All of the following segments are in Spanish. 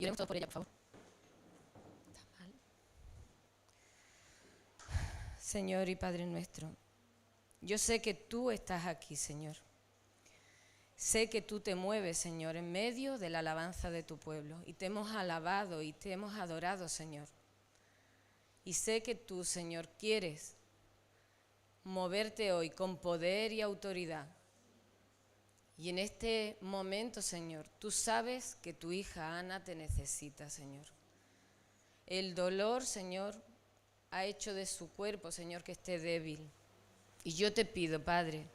Y oremos todos por ella, por favor. Señor y Padre nuestro, yo sé que tú estás aquí, Señor. Sé que tú te mueves, Señor, en medio de la alabanza de tu pueblo. Y te hemos alabado y te hemos adorado, Señor. Y sé que tú, Señor, quieres moverte hoy con poder y autoridad. Y en este momento, Señor, tú sabes que tu hija Ana te necesita, Señor. El dolor, Señor, ha hecho de su cuerpo, Señor, que esté débil. Y yo te pido, Padre,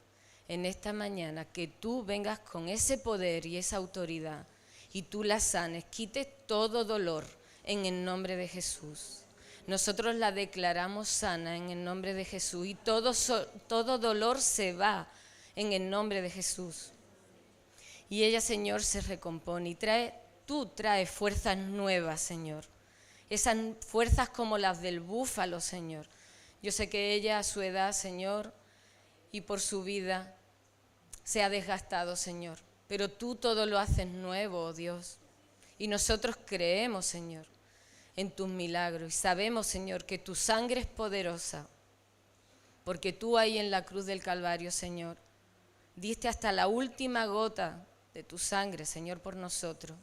en esta mañana que tú vengas con ese poder y esa autoridad y tú la sanes, quites todo dolor en el nombre de Jesús. Nosotros la declaramos sana en el nombre de Jesús y todo dolor se va en el nombre de Jesús. Y ella, Señor, se recompone y tú traes fuerzas nuevas, Señor. Esas fuerzas como las del búfalo, Señor. Yo sé que ella a su edad, Señor, y por su vida se ha desgastado, Señor. Pero tú todo lo haces nuevo, oh Dios. Y nosotros creemos, Señor, en tus milagros. Y sabemos, Señor, que tu sangre es poderosa. Porque tú ahí en la cruz del Calvario, Señor, diste hasta la última gota de tu sangre, Señor, por nosotros.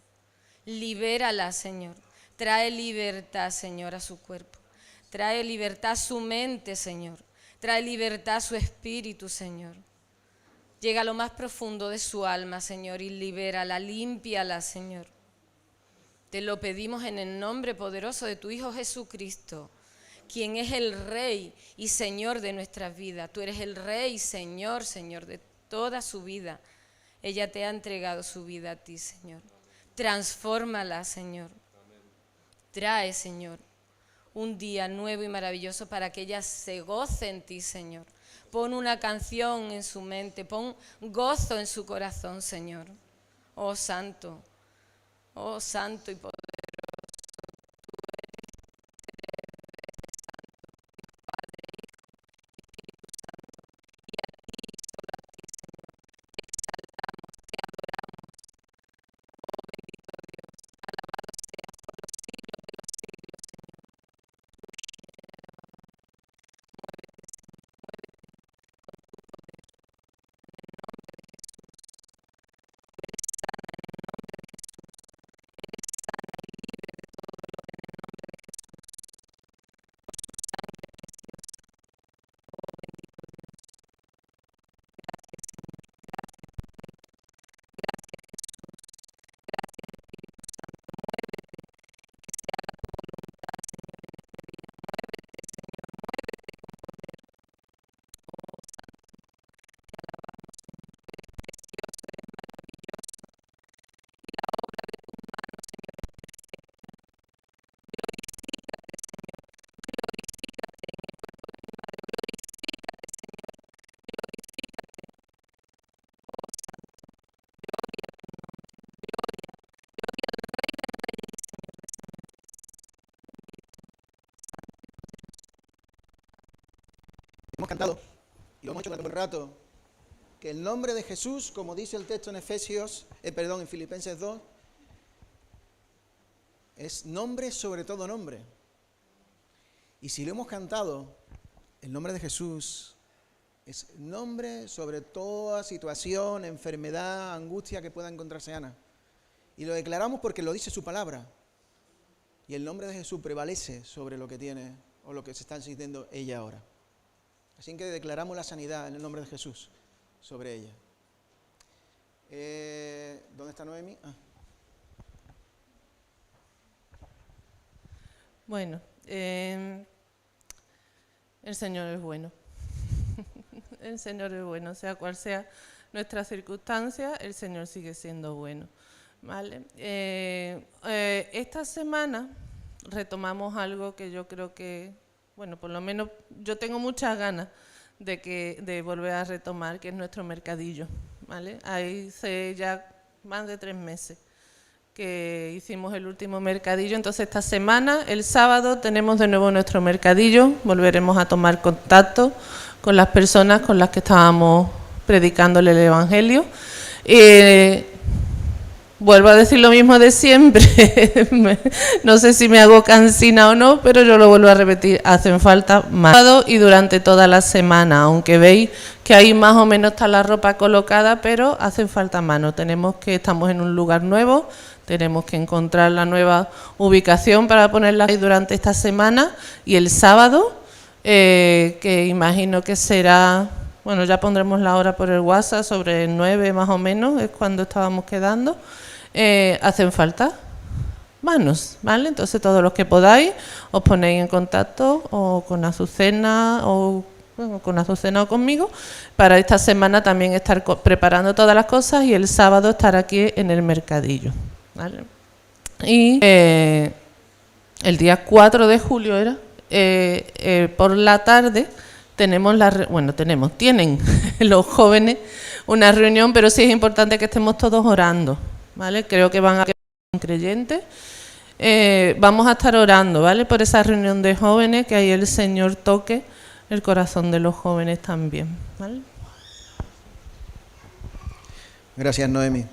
Libérala, Señor. Trae libertad, Señor, a su cuerpo. Trae libertad a su mente, Señor. Trae libertad a su espíritu, Señor. Llega a lo más profundo de su alma, Señor, y libérala, límpiala, Señor. Te lo pedimos en el nombre poderoso de tu Hijo Jesucristo, quien es el Rey y Señor de nuestras vidas. Tú eres el Rey y Señor, Señor, de toda su vida. Ella te ha entregado su vida a ti, Señor. Transfórmala, Señor. Trae, Señor, un día nuevo y maravilloso para que ella se goce en ti, Señor. Pon una canción en su mente, pon gozo en su corazón, Señor. Oh Santo y poderoso. Hemos cantado, y lo hemos hecho durante un rato, que el nombre de Jesús, como dice el texto en en Filipenses 2, es nombre sobre todo nombre. Y si lo hemos cantado, el nombre de Jesús es nombre sobre toda situación, enfermedad, angustia que pueda encontrarse Ana. Y lo declaramos porque lo dice su palabra. Y el nombre de Jesús prevalece sobre lo que tiene o lo que se está sintiendo ella ahora. Así que declaramos la sanidad en el nombre de Jesús sobre ella. ¿Dónde está Noemi? Bueno, el Señor es bueno. El Señor es bueno, sea cual sea nuestra circunstancia, el Señor sigue siendo bueno. ¿Vale? Esta semana retomamos algo que yo creo que, bueno, por lo menos yo tengo muchas ganas de volver a retomar, que es nuestro mercadillo, ¿vale? Ahí hace ya más de 3 meses que hicimos el último mercadillo, entonces esta semana, el sábado, tenemos de nuevo nuestro mercadillo, volveremos a tomar contacto con las personas con las que estábamos predicándole el Evangelio. vuelvo a decir lo mismo de siempre. No sé si me hago cansina o no, pero yo lo vuelvo a repetir. Hacen falta más. Y durante toda la semana, aunque veis que ahí más o menos está la ropa colocada, pero hacen falta manos. Estamos en un lugar nuevo, tenemos que encontrar la nueva ubicación para ponerla ahí durante esta semana. Y el sábado, que imagino que será, bueno, ya pondremos la hora por el WhatsApp, sobre 9 más o menos, es cuando estábamos quedando. Hacen falta manos, ¿vale? Entonces todos los que podáis os ponéis en contacto o con Azucena o conmigo para esta semana también estar preparando todas las cosas y el sábado estar aquí en el mercadillo, ¿vale? Y el día 4 de julio por la tarde tienen los jóvenes una reunión, pero sí es importante que estemos todos orando, ¿vale? Creo que van a quedar creyentes. Vamos a estar orando, ¿vale? Por esa reunión de jóvenes, que ahí el Señor toque el corazón de los jóvenes también, ¿vale? Gracias, Noemi.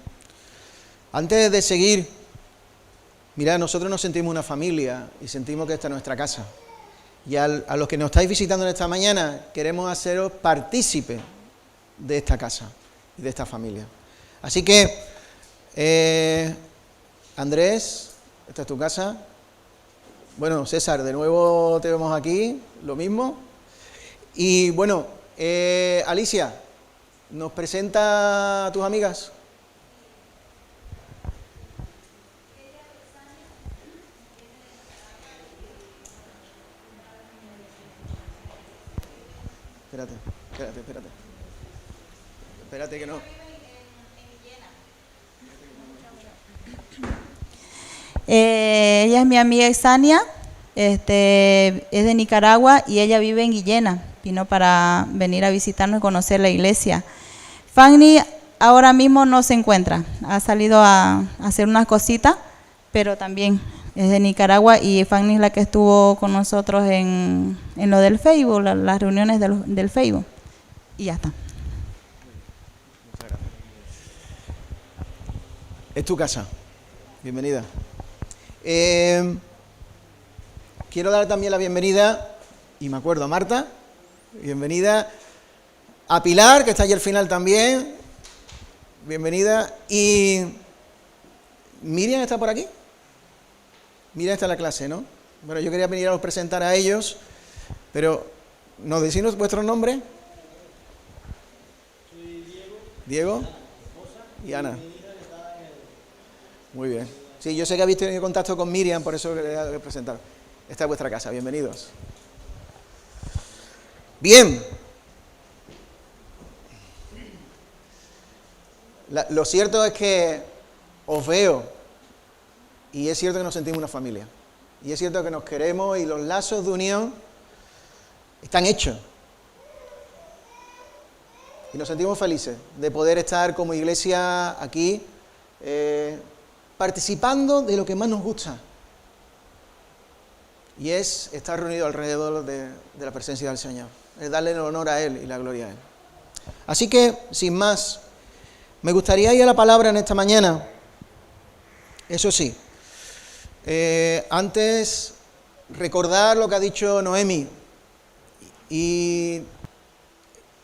Antes de seguir, mirad, nosotros nos sentimos una familia y sentimos que esta es nuestra casa. Y a los que nos estáis visitando en esta mañana, queremos haceros partícipe de esta casa y de esta familia. Así que, Andrés, esta es tu casa. Bueno, César, de nuevo te vemos aquí, lo mismo. Y bueno, Alicia, ¿nos presenta a tus amigas? Espérate que no. Ella es mi amiga Isania, es de Nicaragua y ella vive en Guillena. Vino para venir a visitarnos y conocer la iglesia. Fanny ahora mismo no se encuentra, ha salido a hacer unas cositas, pero también es de Nicaragua y Fanny es la que estuvo con nosotros en lo del Facebook, las reuniones del Facebook. Y ya está. Es tu casa. Bienvenida. Quiero dar también la bienvenida, y me acuerdo, a Marta. Bienvenida. A Pilar, que está allí al final también. Bienvenida. Y Miriam está por aquí. Miriam está en la clase, ¿no? Bueno, yo quería venir a presentar a ellos, pero ¿nos decís vuestro nombre? Soy Diego. Y Ana. Muy bien. Sí, yo sé que habéis tenido contacto con Miriam, por eso quería presentar. Esta es vuestra casa, bienvenidos. Bien. Lo cierto es que os veo y es cierto que nos sentimos una familia. Y es cierto que nos queremos y los lazos de unión están hechos. Y nos sentimos felices de poder estar como iglesia aquí participando de lo que más nos gusta. Y es estar reunidos alrededor de la presencia del Señor. Es darle el honor a Él y la gloria a Él. Así que, sin más, me gustaría ir a la palabra en esta mañana. Eso sí, antes recordar lo que ha dicho Noemi. Y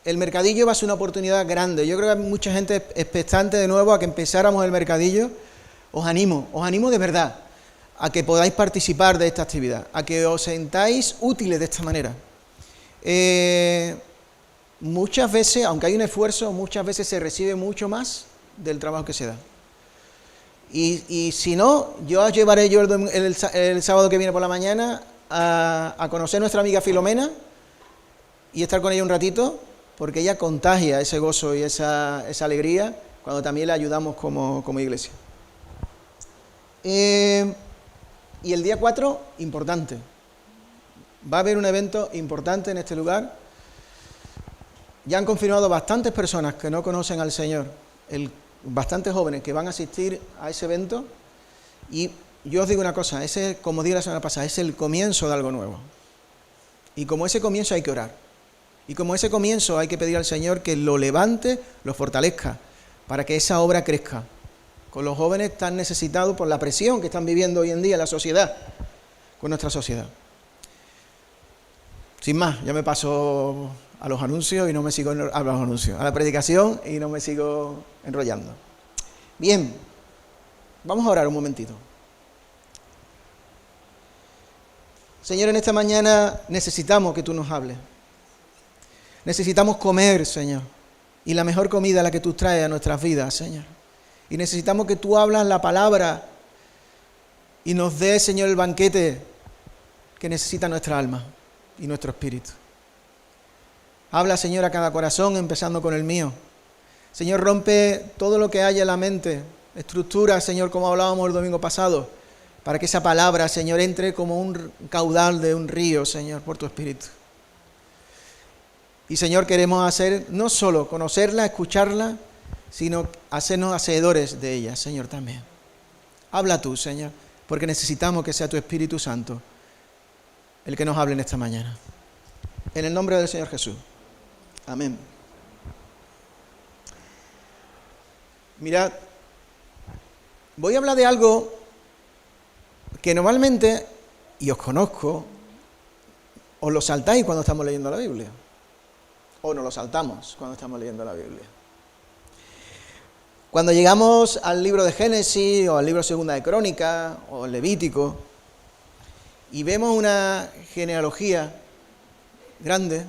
el mercadillo va a ser una oportunidad grande. Yo creo que hay mucha gente expectante de nuevo a que empezáramos el mercadillo. Os animo de verdad a que podáis participar de esta actividad, a que os sentáis útiles de esta manera. Muchas veces, aunque hay un esfuerzo, muchas veces se recibe mucho más del trabajo que se da. Y si no, yo os llevaré el sábado que viene por la mañana a conocer a nuestra amiga Filomena y estar con ella un ratito, porque ella contagia ese gozo y esa alegría cuando también la ayudamos como iglesia. Y el día 4, importante. Va a haber un evento importante en este lugar. Ya han confirmado bastantes personas que no conocen al Señor, bastantes jóvenes que van a asistir a ese evento. Y yo os digo una cosa, ese, como dije la semana pasada, es el comienzo de algo nuevo. Y como ese comienzo hay que orar. Y como ese comienzo hay que pedir al Señor que lo levante, lo fortalezca, para que esa obra crezca con los jóvenes tan necesitados por la presión que están viviendo hoy en día la sociedad, con nuestra sociedad. Sin más, ya me paso a los anuncios y no me sigo a los anuncios, a la predicación y no me sigo enrollando. Bien, vamos a orar un momentito. Señor, en esta mañana necesitamos que tú nos hables. Necesitamos comer, Señor, y la mejor comida es la que tú traes a nuestras vidas, Señor. Y necesitamos que tú hablas la palabra y nos des, Señor, el banquete que necesita nuestra alma y nuestro espíritu. Habla, Señor, a cada corazón, empezando con el mío. Señor, rompe todo lo que haya en la mente, estructura, Señor, como hablábamos el domingo pasado, para que esa palabra, Señor, entre como un caudal de un río, Señor, por tu espíritu. Y, Señor, queremos hacer, no solo conocerla, escucharla, sino hacernos hacedores de ella, Señor, también. Habla tú, Señor, porque necesitamos que sea tu Espíritu Santo el que nos hable en esta mañana. En el nombre del Señor Jesús. Amén. Mirad, voy a hablar de algo que normalmente, y os conozco, os lo saltáis cuando estamos leyendo la Biblia. O nos lo saltamos cuando estamos leyendo la Biblia. Cuando llegamos al libro de Génesis, o al libro Segunda de Crónicas, o el Levítico, y vemos una genealogía grande,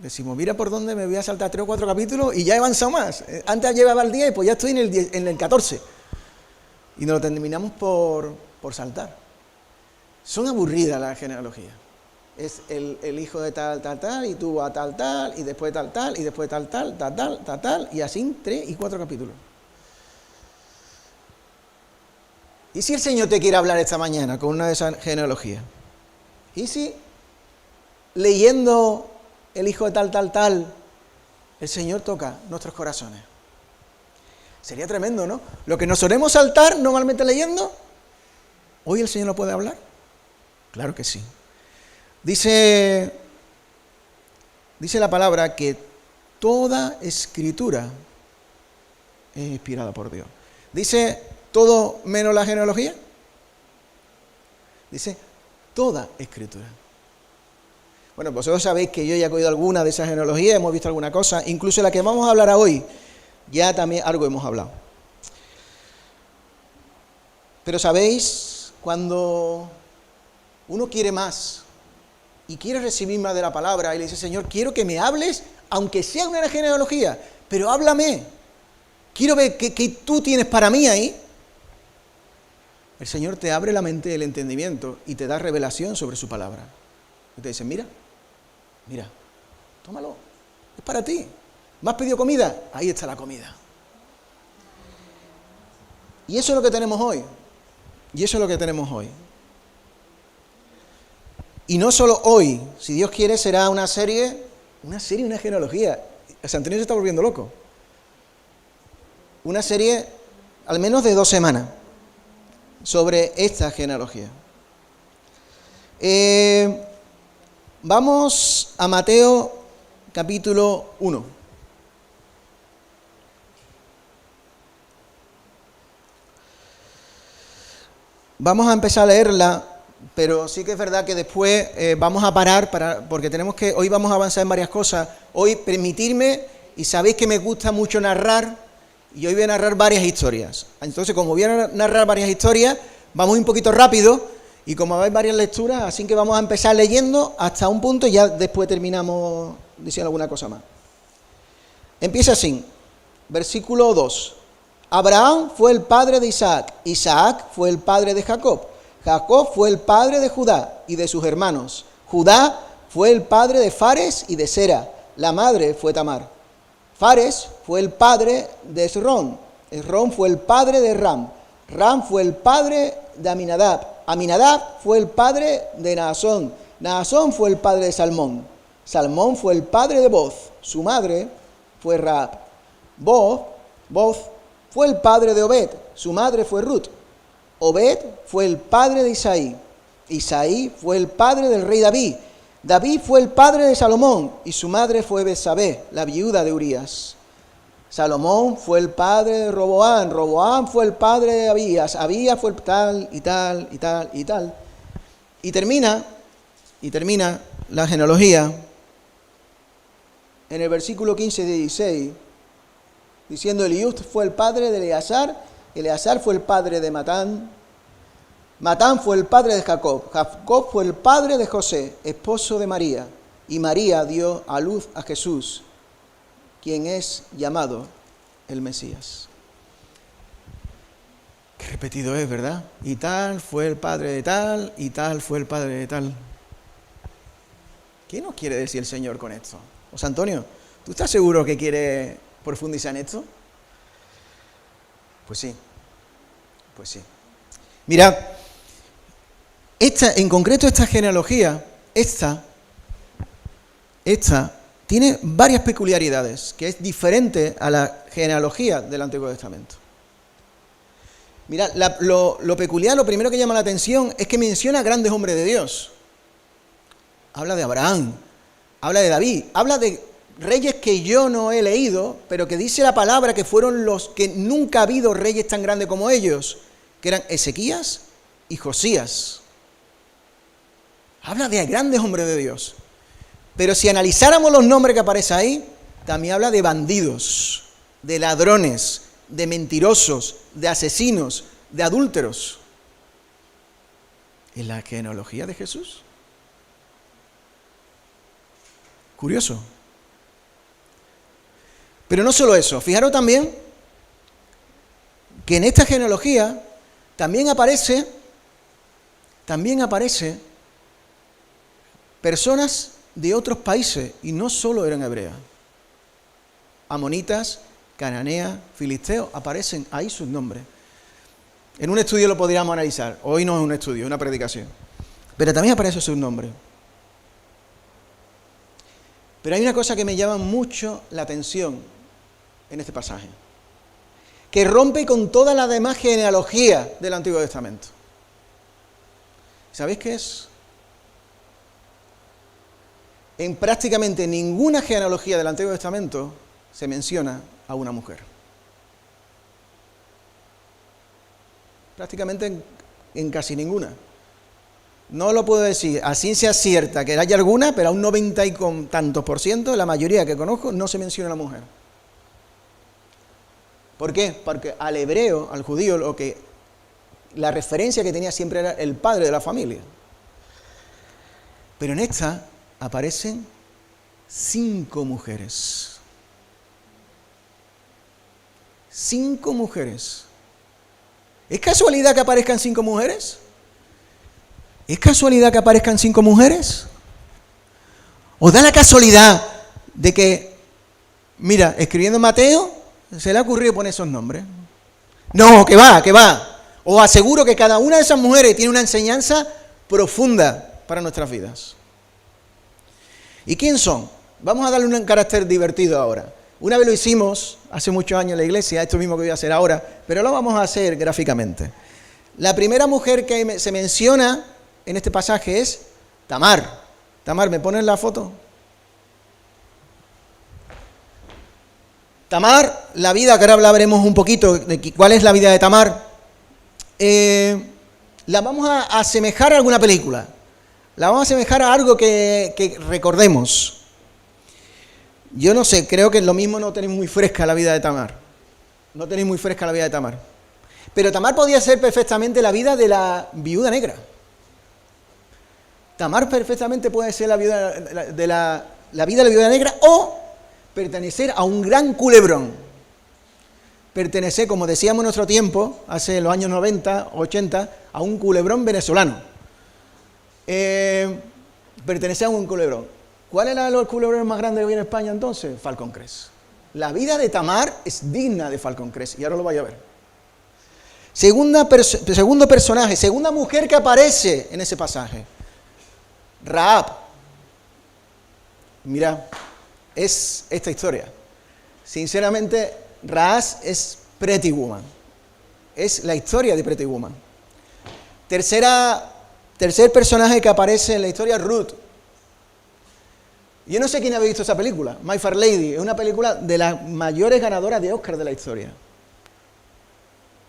decimos, mira por dónde me voy a saltar 3 o 4 capítulos y ya he avanzado más. Antes llevaba el 10 y pues ya estoy en el 14. Y nos lo terminamos por saltar. Son aburridas las genealogías. Es el hijo de tal, y tuvo a tal, y después tal, y después tal, y así 3 y 4 capítulos. ¿Y si el Señor te quiere hablar esta mañana con una de esas genealogías? ¿Y si leyendo el hijo de tal, el Señor toca nuestros corazones? Sería tremendo, ¿no? Lo que nos solemos saltar normalmente leyendo, ¿hoy el Señor lo puede hablar? Claro que sí. Dice la palabra que toda escritura es inspirada por Dios. Dice todo menos la genealogía. Dice toda escritura. Bueno, vosotros sabéis que yo ya he cogido alguna de esas genealogías, hemos visto alguna cosa, incluso la que vamos a hablar hoy, ya también algo hemos hablado. Pero sabéis, cuando uno quiere más y quiere recibir más de la palabra y le dice, Señor, quiero que me hables, aunque sea una genealogía, pero háblame. Quiero ver qué tú tienes para mí ahí. El Señor te abre la mente y el entendimiento y te da revelación sobre su palabra. Y te dice, mira, tómalo, es para ti. ¿Me has pedido comida? Ahí está la comida. Y eso es lo que tenemos hoy. Y no solo hoy, si Dios quiere será una serie, una genealogía. El San Antonio se está volviendo loco. Una serie al menos de 2 semanas sobre esta genealogía. Vamos a Mateo capítulo 1. Vamos a empezar a leerla, pero sí que es verdad que después vamos a parar porque hoy vamos a avanzar en varias cosas. Hoy permitirme, y sabéis que me gusta mucho narrar, y hoy voy a narrar varias historias. Entonces, como voy a narrar varias historias, vamos un poquito rápido, y como hay varias lecturas, así que vamos a empezar leyendo hasta un punto y ya después terminamos diciendo alguna cosa más. Empieza así, versículo 2. Abraham fue el padre de Isaac, Isaac fue el padre de Jacob, Jacob fue el padre de Judá y de sus hermanos, Judá fue el padre de Fares y de Sera, la madre fue Tamar. Fares fue el padre de Esrón, Esrón fue el padre de Ram, Ram fue el padre de Aminadab, Aminadab fue el padre de Naasón, Naasón fue el padre de Salmón, Salmón fue el padre de Boz, su madre fue Raab, Boz fue el padre de Obed, su madre fue Ruth, Obed fue el padre de Isaí, Isaí fue el padre del rey David, David fue el padre de Salomón y su madre fue Betsabé, la viuda de Urías. Salomón fue el padre de Roboam. Roboam fue el padre de Abías. Abías fue el tal y tal y tal y tal. Y termina la genealogía en el versículo 15 y 16, diciendo: Eliud fue el padre de Eleazar, Eleazar fue el padre de Matán, Matán fue el padre de Jacob, Jacob fue el padre de José, esposo de María, y María dio a luz a Jesús, quien es llamado el Mesías. Qué repetido es, ¿verdad? Y tal fue el padre de tal, y tal fue el padre de tal. ¿Qué nos quiere decir el Señor con esto? José Antonio, ¿tú estás seguro que quiere profundizar en esto? Pues sí. Mira, en concreto esta genealogía, esta tiene varias peculiaridades, que es diferente a la genealogía del Antiguo Testamento. Mira, lo peculiar, lo primero que llama la atención es que menciona grandes hombres de Dios. Habla de Abraham, habla de David, habla de reyes que yo no he leído, pero que dice la palabra que fueron los que nunca ha habido reyes tan grandes como ellos, que eran Ezequías y Josías. Habla de grandes hombres de Dios. Pero si analizáramos los nombres que aparecen ahí, también habla de bandidos, de ladrones, de mentirosos, de asesinos, de adúlteros. ¿En la genealogía de Jesús? Curioso. Pero no solo eso, fijaros también que en esta genealogía también aparece personas de otros países, y no solo eran hebreas. Amonitas, cananeas, filisteos, aparecen ahí sus nombres. En un estudio lo podríamos analizar. Hoy no es un estudio, es una predicación. Pero también aparecen sus nombres. Pero hay una cosa que me llama mucho la atención en este pasaje, que rompe con toda la demás genealogía del Antiguo Testamento. ¿Sabéis qué es? En prácticamente ninguna genealogía del Antiguo Testamento se menciona a una mujer. Prácticamente en casi ninguna. No lo puedo decir a ciencia cierta que haya alguna, pero a un 90 y con tantos %, la mayoría que conozco, no se menciona a la mujer. ¿Por qué? Porque al hebreo, al judío, la referencia que tenía siempre era el padre de la familia. Pero en esta aparecen 5 mujeres. 5 mujeres. ¿Es casualidad que aparezcan 5 mujeres? ¿Es casualidad que aparezcan 5 mujeres? ¿O da la casualidad de que, mira, escribiendo Mateo, se le ha ocurrido poner esos nombres? No, que va. Os aseguro que cada una de esas mujeres tiene una enseñanza profunda para nuestras vidas. ¿Y quién son? Vamos a darle un carácter divertido ahora. Una vez lo hicimos, hace muchos años en la iglesia, esto mismo que voy a hacer ahora, pero lo vamos a hacer gráficamente. La primera mujer que se menciona en este pasaje es Tamar. Tamar, ¿me pones la foto? Tamar, la vida, que ahora hablaremos un poquito de cuál es la vida de Tamar, la vamos a asemejar a alguna película. La vamos a asemejar a algo que recordemos. Yo no sé, creo que lo mismo no tenéis muy fresca la vida de Tamar. No tenéis muy fresca la vida de Tamar. Pero Tamar podía ser perfectamente la vida de la viuda negra. Tamar perfectamente puede ser la vida de la viuda negra, o pertenecer a un gran culebrón. Pertenecer, como decíamos en nuestro tiempo, hace los años 90, 80, a un culebrón venezolano. Pertenecer a un culebrón. ¿Cuál era el culebrón más grande que había en España entonces? Falcon Crest. La vida de Tamar es digna de Falcon Crest, y ahora lo vais a ver. Segundo personaje, segunda mujer que aparece en ese pasaje, Rahab. Mira, es esta historia. Sinceramente, Rahab es Pretty Woman. Es la historia de Pretty Woman. Tercer personaje que aparece en la historia, Ruth. Yo no sé quién ha visto esa película, My Fair Lady, es una película de las mayores ganadoras de Oscar de la historia.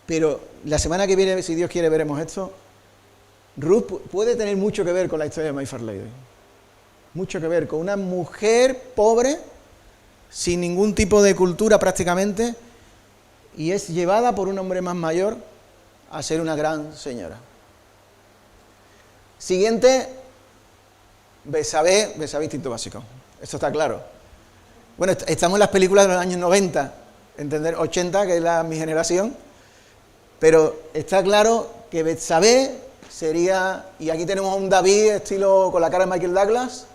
Pero la semana que viene, si Dios quiere, veremos esto. Ruth puede tener mucho que ver con la historia de My Fair Lady. Mucho que ver con una mujer pobre, sin ningún tipo de cultura prácticamente, y es llevada por un hombre más mayor a ser una gran señora. Siguiente, Betsabé, instinto básico. Esto está claro. Bueno, estamos en las películas de los años 90, entender 80, que es mi generación, pero está claro que Betsabé sería, y aquí tenemos a un David estilo con la cara de Michael Douglas,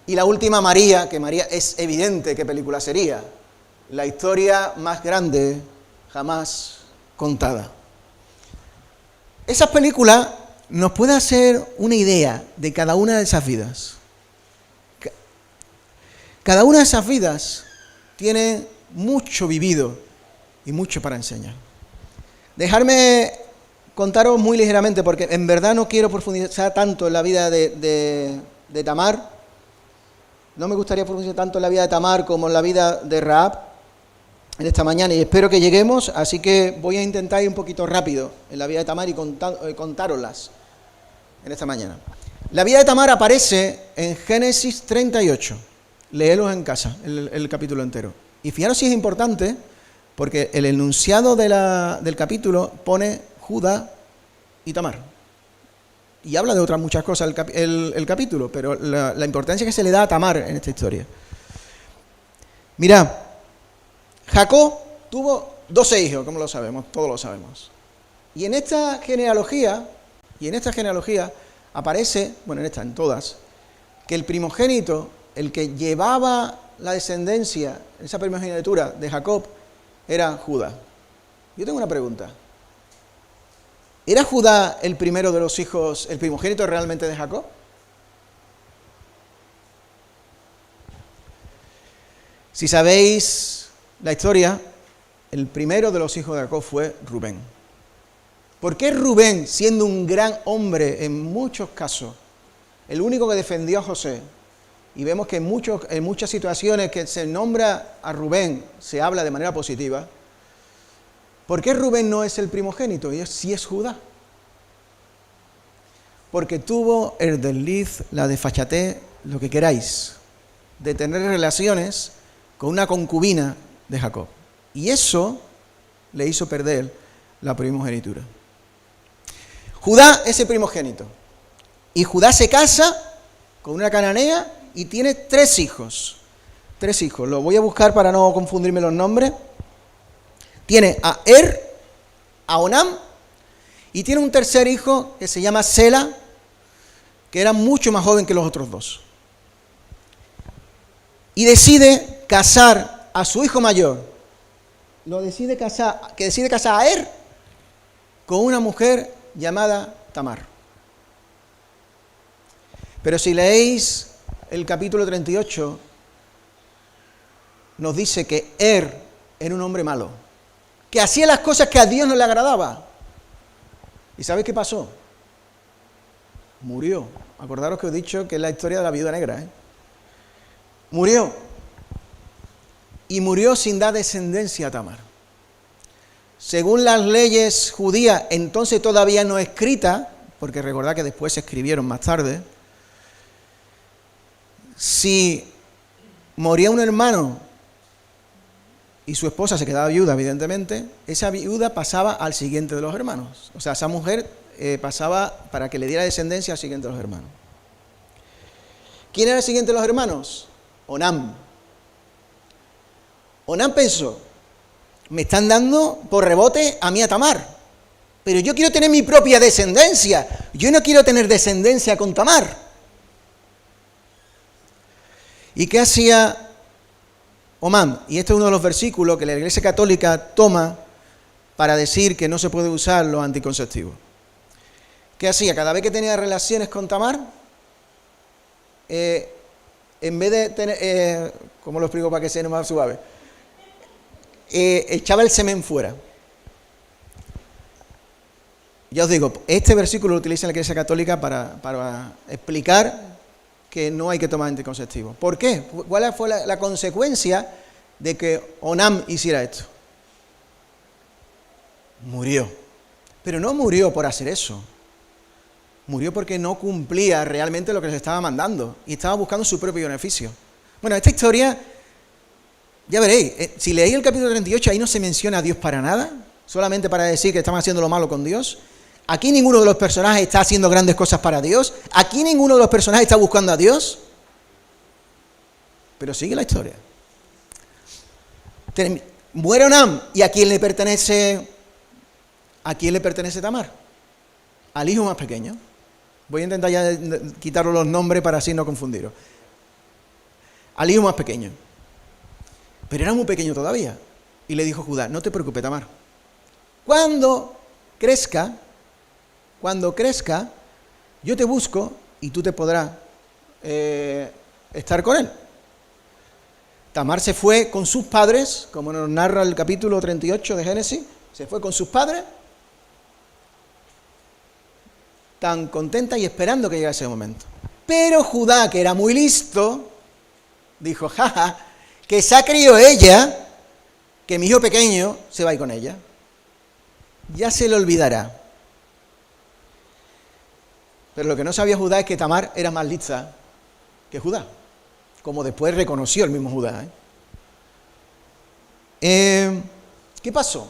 y la última María, que María es evidente qué película sería, la historia más grande jamás contada. Esas películas nos pueden hacer una idea de cada una de esas vidas. Cada una de esas vidas tiene mucho vivido y mucho para enseñar. Dejarme contaros muy ligeramente, porque en verdad no quiero profundizar tanto en la vida de Tamar. No me gustaría profundizar tanto en la vida de Tamar como en la vida de Rahab en esta mañana, y espero que lleguemos, así que voy a intentar ir un poquito rápido en la vida de Tamar y contároslas en esta mañana. La vida de Tamar aparece en Génesis 38. Léelos en casa, el capítulo entero. Y fijaros si es importante, porque el enunciado del capítulo pone Judá y Tamar. Y habla de otras muchas cosas el capítulo, pero la importancia que se le da a Tamar en esta historia. Mirad, Jacob tuvo 12 hijos, como lo sabemos, todos lo sabemos. Y en esta genealogía aparece, bueno, en todas, que el primogénito, el que llevaba la descendencia, esa primogenitura de Jacob, era Judá. Yo tengo una pregunta. ¿Era Judá el primero de los hijos, el primogénito realmente de Jacob? Si sabéis la historia, el primero de los hijos de Jacob fue Rubén. ¿Por qué Rubén, siendo un gran hombre en muchos casos, el único que defendió a José? Y vemos que en muchas situaciones que se nombra a Rubén, se habla de manera positiva. ¿Por qué Rubén no es el primogénito y sí es Judá? Porque tuvo el desliz, la desfachatez, lo que queráis, de tener relaciones con una concubina de Jacob. Y eso le hizo perder la primogenitura. Judá es el primogénito. Y Judá se casa con una cananea y tiene 3 hijos. 3 hijos. Lo voy a buscar para no confundirme los nombres. Tiene a a Onam, y tiene un tercer hijo que se llama Sela, que era mucho más joven que los otros 2. Y decide casar a su hijo mayor, decide casar a con una mujer llamada Tamar. Pero si leéis el capítulo 38, nos dice que era un hombre malo, que hacía las cosas que a Dios no le agradaba. ¿Y sabéis qué pasó? Murió. Acordaros que os he dicho que es la historia de la viuda negra, Murió. Y murió sin dar descendencia a Tamar. Según las leyes judías, entonces todavía no escritas, porque recordad que después se escribieron más tarde, si moría un hermano y su esposa se quedaba viuda, evidentemente, esa viuda pasaba al siguiente de los hermanos. O sea, esa mujer pasaba para que le diera descendencia al siguiente de los hermanos. ¿Quién era el siguiente de los hermanos? Onam. Onam pensó, me están dando por rebote a mí a Tamar, pero yo quiero tener mi propia descendencia. Yo no quiero tener descendencia con Tamar. ¿Y qué hacía Onam? Y este es uno de los versículos que la Iglesia Católica toma para decir que no se puede usar los anticonceptivos. ¿Qué hacía? Cada vez que tenía relaciones con Tamar, en vez de tener, ¿cómo lo explico para que sea más suave? Echaba el semen fuera. Ya os digo, este versículo lo utiliza la Iglesia Católica para explicar que no hay que tomar anticonceptivos. ¿Por qué? ¿Cuál fue la consecuencia de que Onam hiciera esto? Murió. Pero no murió por hacer eso. Murió porque no cumplía realmente lo que se estaba mandando y estaba buscando su propio beneficio. Bueno, esta historia, ya veréis, si leéis el capítulo 38, ahí no se menciona a Dios para nada, solamente para decir que estamos haciendo lo malo con Dios. Aquí ninguno de los personajes está haciendo grandes cosas para Dios. Aquí ninguno de los personajes está buscando a Dios. Pero sigue la historia. Muere Onam, ¿y a quién le pertenece? ¿A quién le pertenece Tamar? Al hijo más pequeño. Voy a intentar ya quitaros los nombres para así no confundiros. Al hijo más pequeño. Pero era muy pequeño todavía. Y le dijo Judá, no te preocupes, Tamar. Cuando crezca, yo te busco y tú te podrás estar con él. Tamar se fue con sus padres, como nos narra el capítulo 38 de Génesis, se fue con sus padres, tan contenta y esperando que llegase ese momento. Pero Judá, que era muy listo, dijo, jaja, que se ha criado ella, que mi hijo pequeño se va a ir con ella. Ya se le olvidará. Pero lo que no sabía Judá es que Tamar era más lista que Judá, como después reconoció el mismo Judá. ¿Qué pasó?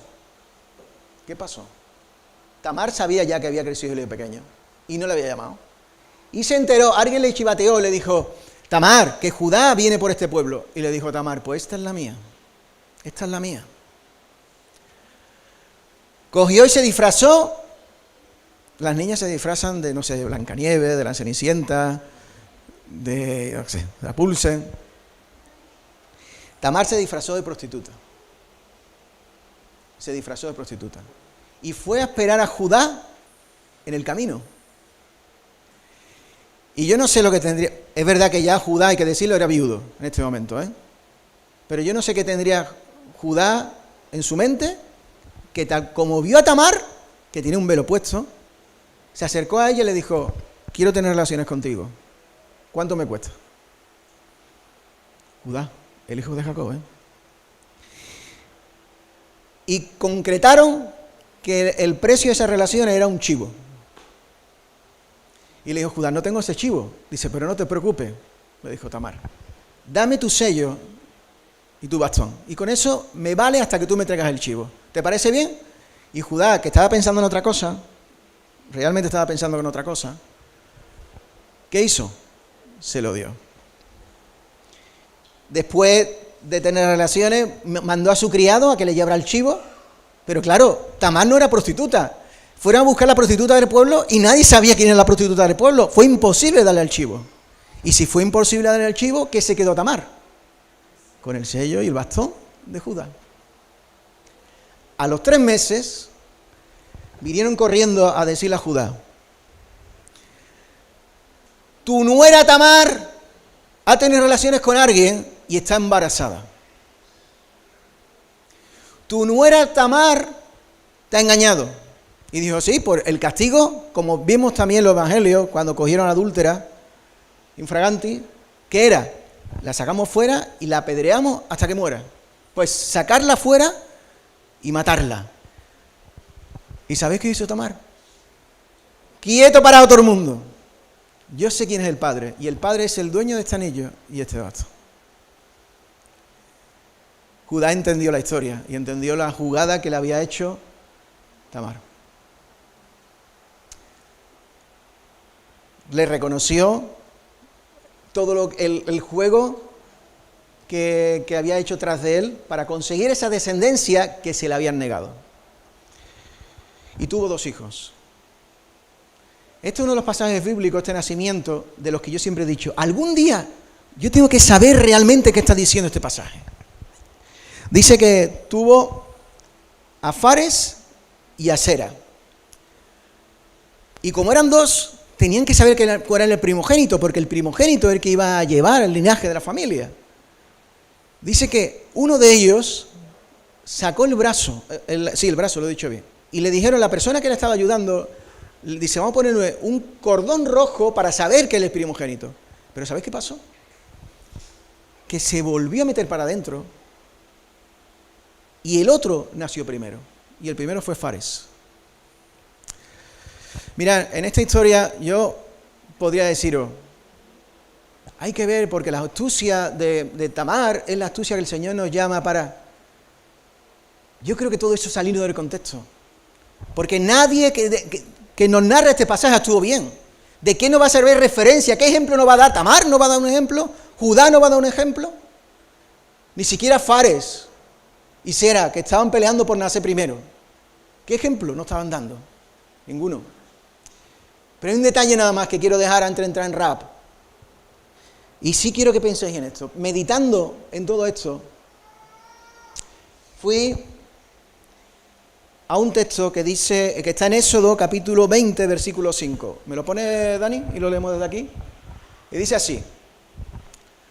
Tamar sabía ya que había crecido el hijo pequeño y no le había llamado. Y se enteró, alguien le chivateó, le dijo, Tamar, que Judá viene por este pueblo. Y le dijo Tamar, pues esta es la mía. Cogió y se disfrazó. Las niñas se disfrazan de, no sé, de Blancanieves, de la Cenicienta, de, no sé, de Rapunzel. Tamar se disfrazó de prostituta. Y fue a esperar a Judá en el camino. Y yo no sé lo que tendría. Es verdad que ya Judá, hay que decirlo, era viudo en este momento, Pero yo no sé qué tendría Judá en su mente, que tal como vio a Tamar, que tiene un velo puesto, se acercó a ella y le dijo, quiero tener relaciones contigo. ¿Cuánto me cuesta? Judá, el hijo de Jacob, Y concretaron que el precio de esas relaciones era un chivo. Y le dijo Judá, no tengo ese chivo. Dice, pero no te preocupes, le dijo Tamar. Dame tu sello y tu bastón. Y con eso me vale hasta que tú me traigas el chivo. ¿Te parece bien? Y Judá, que estaba pensando en otra cosa, realmente estaba pensando en otra cosa, ¿qué hizo? Se lo dio. Después de tener relaciones, mandó a su criado a que le llevara el chivo. Pero claro, Tamar no era prostituta. Fueron a buscar la prostituta del pueblo y nadie sabía quién era la prostituta del pueblo. Fue imposible darle el chivo. Y si fue imposible darle el chivo, ¿qué se quedó Tamar? Con el sello y el bastón de Judá. A los 3 meses, vinieron corriendo a decirle a Judá, tu nuera Tamar ha tenido relaciones con alguien y está embarazada. Tu nuera Tamar te ha engañado. Y dijo, sí, por el castigo, como vimos también en los evangelios, cuando cogieron a la adúltera, infraganti, ¿qué era? La sacamos fuera y la apedreamos hasta que muera. Pues sacarla fuera y matarla. ¿Y sabéis qué hizo Tamar? Quieto parado todo el mundo. Yo sé quién es el padre, y el padre es el dueño de este anillo y este bastón. Judá entendió la historia y entendió la jugada que le había hecho Tamar. Le reconoció todo el juego que había hecho tras de él para conseguir esa descendencia que se le habían negado. Y tuvo 2 hijos. Este es uno de los pasajes bíblicos, este nacimiento, de los que yo siempre he dicho, algún día yo tengo que saber realmente qué está diciendo este pasaje. Dice que tuvo a Fares y a Sera. Y como eran 2, tenían que saber cuál era el primogénito, porque el primogénito es el que iba a llevar el linaje de la familia. Dice que uno de ellos sacó el brazo, el brazo, lo he dicho bien, y le dijeron a la persona que le estaba ayudando, dice, vamos a ponerle un cordón rojo para saber que él es primogénito. Pero ¿sabéis qué pasó? Que se volvió a meter para adentro y el otro nació primero. Y el primero fue Fares. Mirad, en esta historia yo podría deciros, hay que ver, porque la astucia de Tamar es la astucia que el Señor nos llama para... Yo creo que todo eso salido del contexto. Porque nadie que nos narra este pasaje estuvo bien. ¿De qué nos va a servir referencia? ¿Qué ejemplo nos va a dar? ¿Tamar no va a dar un ejemplo? ¿Judá no va a dar un ejemplo? Ni siquiera Fares y Sera, que estaban peleando por nacer primero. ¿Qué ejemplo no estaban dando? Ninguno. Pero hay un detalle nada más que quiero dejar antes de entrar en Rahab. Y sí quiero que penséis en esto. Meditando en todo esto, fui a un texto que dice, que está en Éxodo, capítulo 20, versículo 5. ¿Me lo pone Dani? Y lo leemos desde aquí. Y dice así: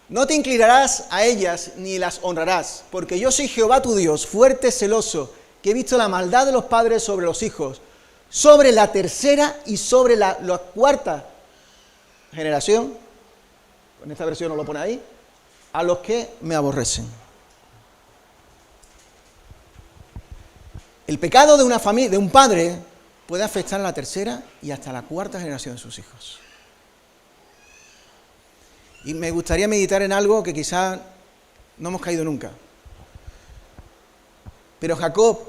no te inclinarás a ellas ni las honrarás, porque yo soy Jehová tu Dios, fuerte, celoso, que he visto la maldad de los padres sobre los hijos, sobre la tercera y sobre la cuarta generación. En esta versión no lo pone ahí. A los que me aborrecen. El pecado de una familia, de un padre, puede afectar a la tercera y hasta la cuarta generación de sus hijos. Y me gustaría meditar en algo que quizás no hemos caído nunca. Pero Jacob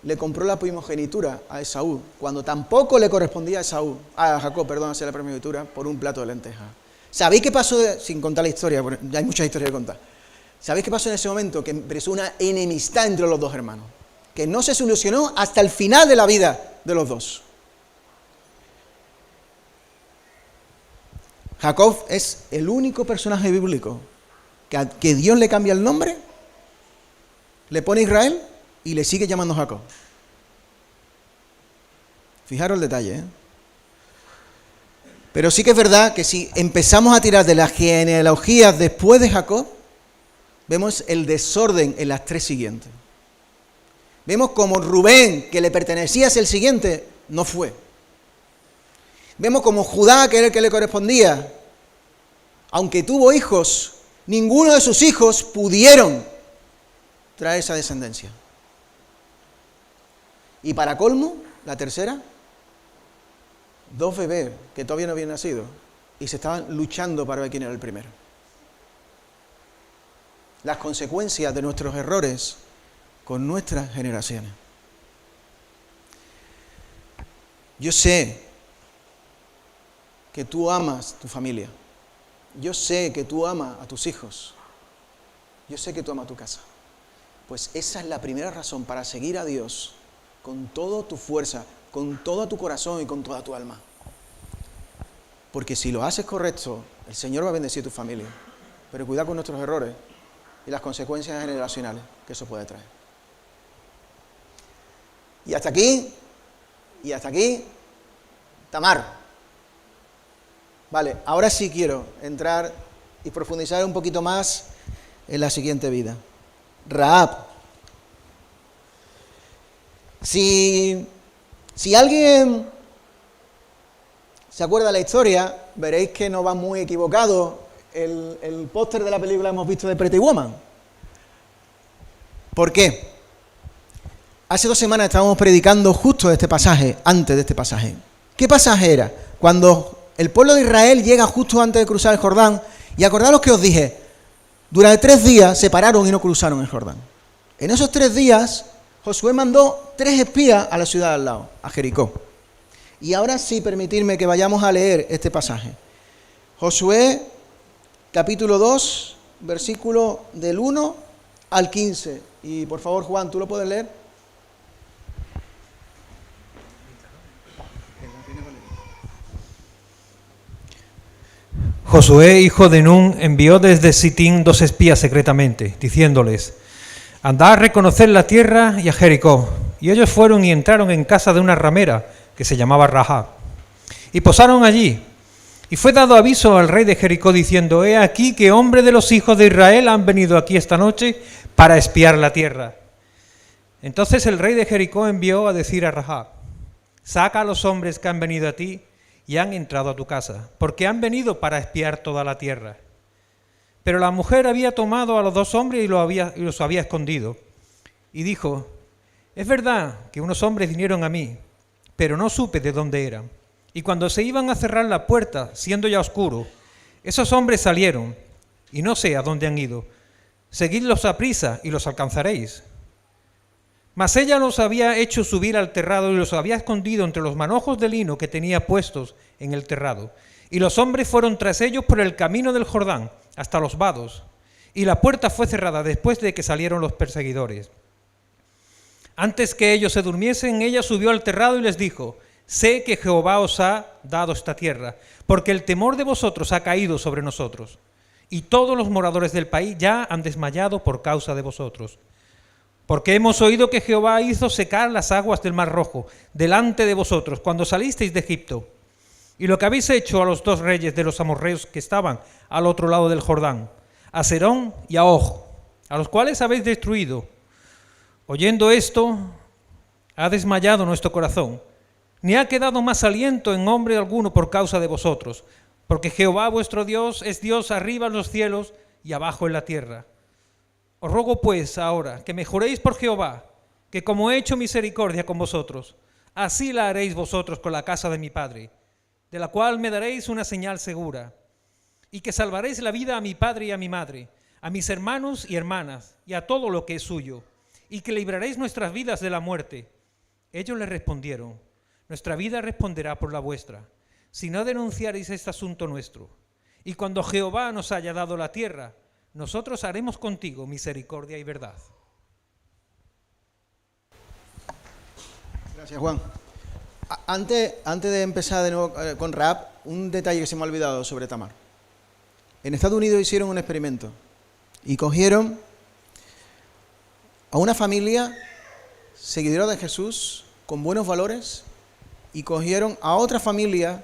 le compró la primogenitura a Esaú, cuando tampoco le correspondía a Jacob, hacer la primogenitura por un plato de lentejas. ¿Sabéis qué pasó? Sin contar la historia, porque ya hay muchas historias que contar. ¿Sabéis qué pasó en ese momento? Que empezó una enemistad entre los dos hermanos, que no se solucionó hasta el final de la vida de los dos. Jacob es el único personaje bíblico que Dios le cambia el nombre, le pone Israel y le sigue llamando Jacob. Fijaros el detalle, ¿eh? Pero sí que es verdad que si empezamos a tirar de las genealogías después de Jacob, vemos el desorden en las tres siguientes. Vemos como Rubén, que le pertenecía a ser el siguiente, no fue. Vemos como Judá, que era el que le correspondía, aunque tuvo hijos, ninguno de sus hijos pudieron traer esa descendencia. Y para colmo, la tercera, 2 bebés que todavía no habían nacido y se estaban luchando para ver quién era el primero. Las consecuencias de nuestros errores con nuestras generaciones. Yo sé que tú amas tu familia. Yo sé que tú amas a tus hijos. Yo sé que tú amas tu casa. Pues esa es la primera razón para seguir a Dios con toda tu fuerza, con todo tu corazón y con toda tu alma. Porque si lo haces correcto, el Señor va a bendecir tu familia. Pero cuidado con nuestros errores y las consecuencias generacionales que eso puede traer. Y hasta aquí, Tamar. Vale, ahora sí quiero entrar y profundizar un poquito más en la siguiente vida. Rahab. Si alguien se acuerda de la historia, veréis que no va muy equivocado. El póster de la película hemos visto de Pretty Woman. ¿Por qué? Hace 2 semanas estábamos predicando justo de este pasaje, antes de este pasaje. ¿Qué pasaje era? Cuando el pueblo de Israel llega justo antes de cruzar el Jordán, y acordaros que os dije, durante 3 días se pararon y no cruzaron el Jordán. En esos 3 días, Josué mandó 3 espías a la ciudad de al lado, a Jericó. Y ahora sí, permitidme que vayamos a leer este pasaje. Josué, capítulo 2, versículo del 1 al 15. Y por favor, Juan, ¿tú lo puedes leer? Josué, hijo de Nun, envió desde Sitín 2 espías secretamente, diciéndoles: andad a reconocer la tierra y a Jericó. Y ellos fueron y entraron en casa de una ramera, que se llamaba Rahab, y posaron allí. Y fue dado aviso al rey de Jericó, diciendo: he aquí que hombres de los hijos de Israel han venido aquí esta noche para espiar la tierra. Entonces el rey de Jericó envió a decir a Rahab: saca a los hombres que han venido a ti y han entrado a tu casa, porque han venido para espiar toda la tierra. Pero la mujer había tomado a los 2 hombres y los había escondido. Y dijo: es verdad que unos hombres vinieron a mí, pero no supe de dónde eran. Y cuando se iban a cerrar la puerta, siendo ya oscuro, esos hombres salieron, y no sé a dónde han ido. Seguidlos aprisa y los alcanzaréis. Mas ella los había hecho subir al terrado y los había escondido entre los manojos de lino que tenía puestos en el terrado. Y los hombres fueron tras ellos por el camino del Jordán hasta los vados. Y la puerta fue cerrada después de que salieron los perseguidores. Antes que ellos se durmiesen, ella subió al terrado y les dijo: sé que Jehová os ha dado esta tierra, porque el temor de vosotros ha caído sobre nosotros. Y todos los moradores del país ya han desmayado por causa de vosotros. Porque hemos oído que Jehová hizo secar las aguas del Mar Rojo delante de vosotros cuando salisteis de Egipto. Y lo que habéis hecho a los 2 reyes de los amorreos que estaban al otro lado del Jordán, a Serón y a Og, a los cuales habéis destruido. Oyendo esto, ha desmayado nuestro corazón, ni ha quedado más aliento en hombre alguno por causa de vosotros, porque Jehová vuestro Dios es Dios arriba en los cielos y abajo en la tierra. Os ruego pues ahora que me juréis por Jehová, que como he hecho misericordia con vosotros, así la haréis vosotros con la casa de mi padre, de la cual me daréis una señal segura, y que salvaréis la vida a mi padre y a mi madre, a mis hermanos y hermanas, y a todo lo que es suyo, y que libraréis nuestras vidas de la muerte. Ellos le respondieron: nuestra vida responderá por la vuestra, si no denunciaréis este asunto nuestro. Y cuando Jehová nos haya dado la tierra, nosotros haremos contigo misericordia y verdad. Gracias, Juan. Antes de empezar de nuevo con Rahab, un detalle que se me ha olvidado sobre Tamar. En Estados Unidos hicieron un experimento y cogieron a una familia seguidora de Jesús con buenos valores y cogieron a otra familia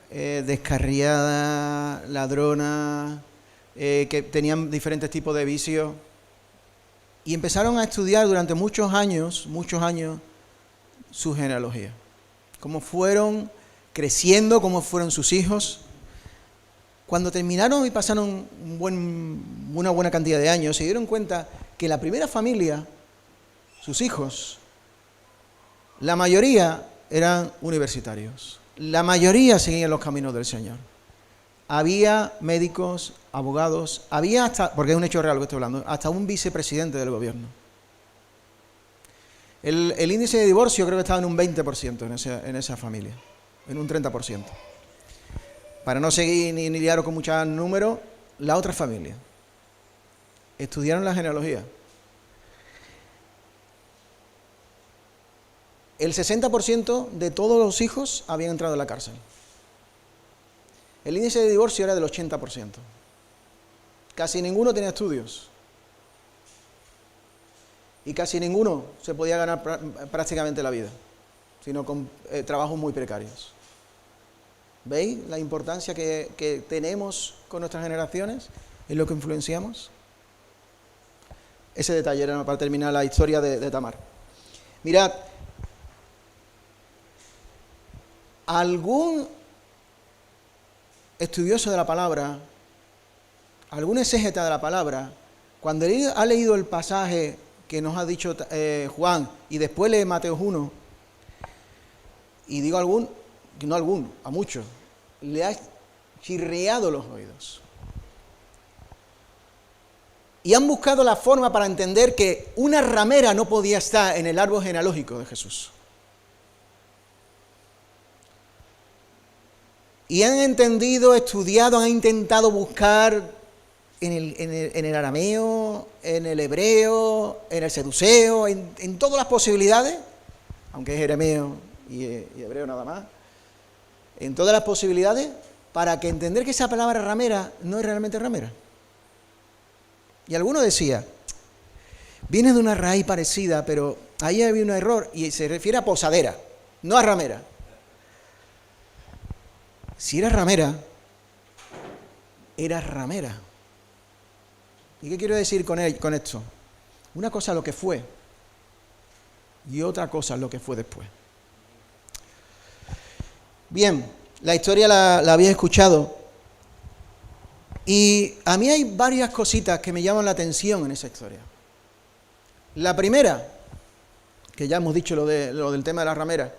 descarriada, ladrona, que tenían diferentes tipos de vicios, y empezaron a estudiar durante muchos años su genealogía, cómo fueron creciendo, cómo fueron sus hijos. Cuando terminaron y pasaron una buena cantidad de años, se dieron cuenta que la primera familia, sus hijos, la mayoría eran universitarios, la mayoría seguían los caminos del Señor. Había médicos, abogados, había hasta, porque es un hecho real lo que estoy hablando, hasta un vicepresidente del gobierno. El índice de divorcio creo que estaba en un 20% en esa familia, en un 30%. Para no seguir ni liaros con muchos números, la otra familia estudiaron la genealogía. El 60% de todos los hijos habían entrado en la cárcel. El índice de divorcio era del 80%. Casi ninguno tenía estudios. Y casi ninguno se podía ganar prácticamente la vida, sino con trabajos muy precarios. ¿Veis la importancia que tenemos con nuestras generaciones en lo que influenciamos? Ese detalle era para terminar la historia de Tamar. Mirad, algún estudioso de la palabra, algún exégeta de la palabra, cuando ha leído el pasaje que nos ha dicho Juan y después lee Mateo 1, y digo a muchos, le ha chirriado los oídos. Y han buscado la forma para entender que una ramera no podía estar en el árbol genealógico de Jesús. Y han entendido, estudiado, han intentado buscar en el arameo, en el hebreo, en el seduceo, en todas las posibilidades, aunque es arameo y hebreo nada más, en todas las posibilidades, para que entender que esa palabra ramera no es realmente ramera. Y alguno decía, viene de una raíz parecida, pero ahí había un error, y se refiere a posadera, no a ramera. Si era ramera, era ramera. ¿Y qué quiero decir con esto? Una cosa es lo que fue y otra cosa es lo que fue después. Bien, la historia la había escuchado y a mí hay varias cositas que me llaman la atención en esa historia. La primera, que ya hemos dicho lo del tema de la ramera.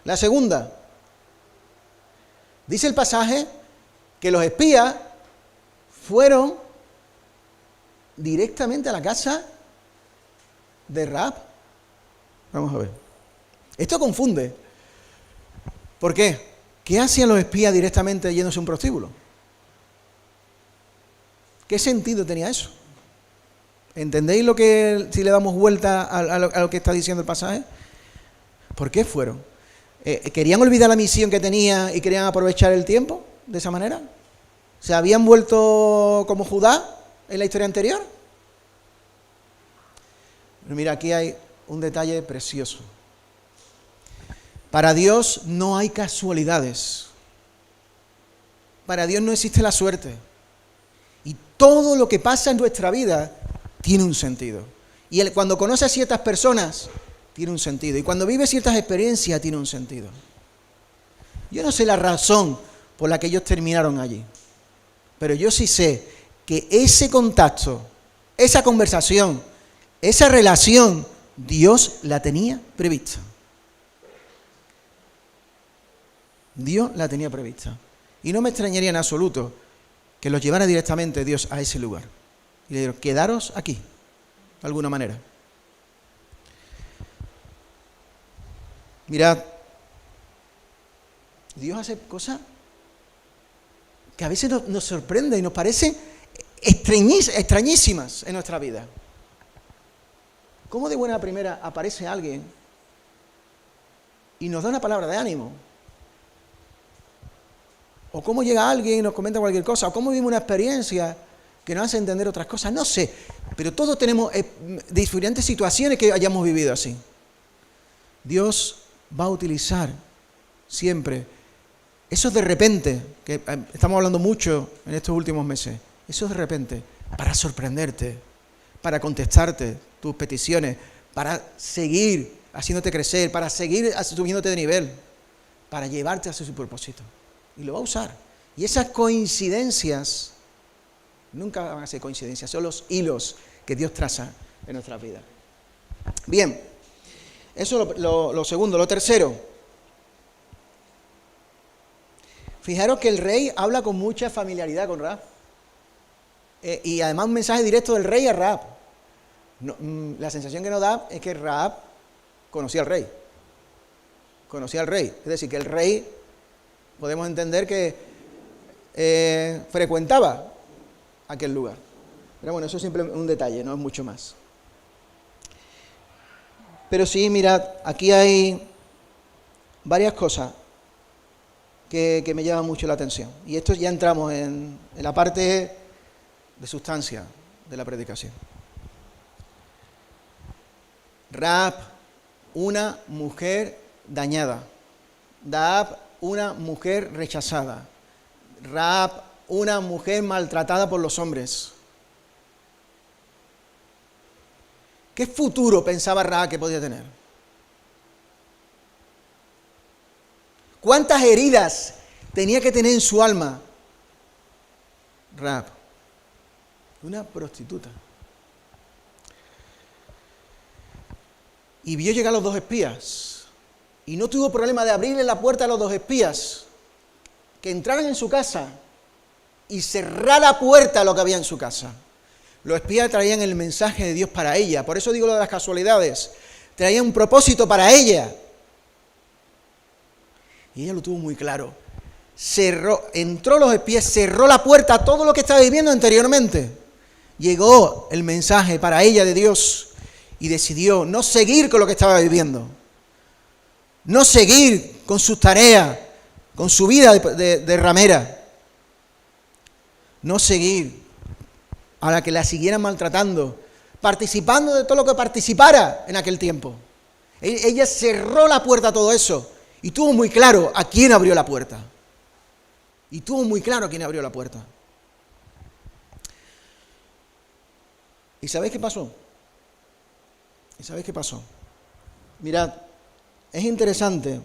La segunda, dice el pasaje que los espías fueron directamente a la casa de Rahab. Vamos a ver. Esto confunde. ¿Por qué? ¿Qué hacían los espías directamente yéndose a un prostíbulo? ¿Qué sentido tenía eso? ¿Entendéis lo que, si le damos vuelta a lo que está diciendo el pasaje? ¿Por qué fueron? ¿Querían olvidar la misión que tenía y querían aprovechar el tiempo de esa manera? ¿Se habían vuelto como Judá en la historia anterior? Pero mira, aquí hay un detalle precioso. Para Dios no hay casualidades. Para Dios no existe la suerte. Y todo lo que pasa en nuestra vida tiene un sentido. Y cuando conoce a ciertas personas, tiene un sentido. Y cuando vive ciertas experiencias, tiene un sentido. Yo no sé la razón por la que ellos terminaron allí. Pero yo sí sé que ese contacto, esa conversación, esa relación, Dios la tenía prevista. Dios la tenía prevista. Y no me extrañaría en absoluto que los llevara directamente Dios a ese lugar. Y le dijeron, quedaros aquí, de alguna manera. Mirad, Dios hace cosas que a veces nos sorprende y nos parecen extrañísimas en nuestra vida. ¿Cómo de buena primera aparece alguien y nos da una palabra de ánimo? O cómo llega alguien y nos comenta cualquier cosa, o cómo vivimos una experiencia que nos hace entender otras cosas, no sé, pero todos tenemos diferentes situaciones que hayamos vivido así. Dios va a utilizar siempre esos de repente, que estamos hablando mucho en estos últimos meses, esos de repente, para sorprenderte, para contestarte tus peticiones, para seguir haciéndote crecer, para seguir subiéndote de nivel, para llevarte hacia su propósito. Y lo va a usar. Y esas coincidencias nunca van a ser coincidencias, son los hilos que Dios traza en nuestra vida. Bien, eso es lo segundo. Lo tercero, fijaros que el rey habla con mucha familiaridad con Rahab. Y además un mensaje directo del rey a Rahab. La sensación que nos da es que Rahab conocía al rey. Conocía al rey. Es decir, que el rey, podemos entender que frecuentaba aquel lugar. Pero bueno, eso es simplemente un detalle, no es mucho más. Pero sí, mirad, aquí hay varias cosas que me llaman mucho la atención. Y esto ya entramos en la parte de sustancia de la predicación. Rahab, una mujer dañada. Rahab, una mujer rechazada. Rahab, una mujer maltratada por los hombres. ¿Qué futuro pensaba Rahab que podía tener? ¿Cuántas heridas tenía que tener en su alma Rahab? Una prostituta. Y vio llegar los dos espías. Y no tuvo problema de abrirle la puerta a los dos espías, que entraran en su casa y cerrar la puerta a lo que había en su casa. Los espías traían el mensaje de Dios para ella. Por eso digo lo de las casualidades. Traían un propósito para ella. Y ella lo tuvo muy claro. Entró los espías, cerró la puerta a todo lo que estaba viviendo anteriormente. Llegó el mensaje para ella de Dios y decidió no seguir con lo que estaba viviendo. No seguir con sus tareas, con su vida de ramera. No seguir a la que la siguieran maltratando, participando de todo lo que participara en aquel tiempo. Ella cerró la puerta a todo eso y tuvo muy claro a quién abrió la puerta. Y tuvo muy claro a quién abrió la puerta. ¿Y sabéis qué pasó? Mirad, es interesante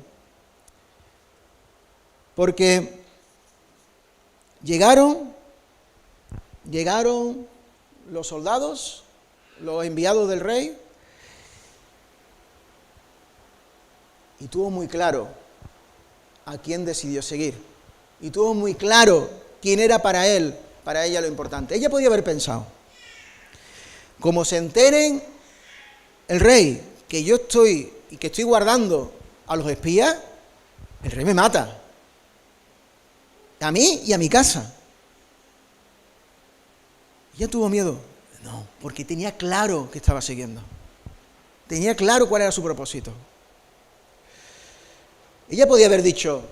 Porque llegaron los soldados, los enviados del rey, y tuvo muy claro a quién decidió seguir. Y tuvo muy claro quién era para ella lo importante. Ella podía haber pensado, como se enteren el rey que yo estoy guardando a los espías, el rey me mata. A mí y a mi casa. Ella tuvo miedo. No, porque tenía claro que estaba siguiendo. Tenía claro cuál era su propósito. Ella podía haber dicho,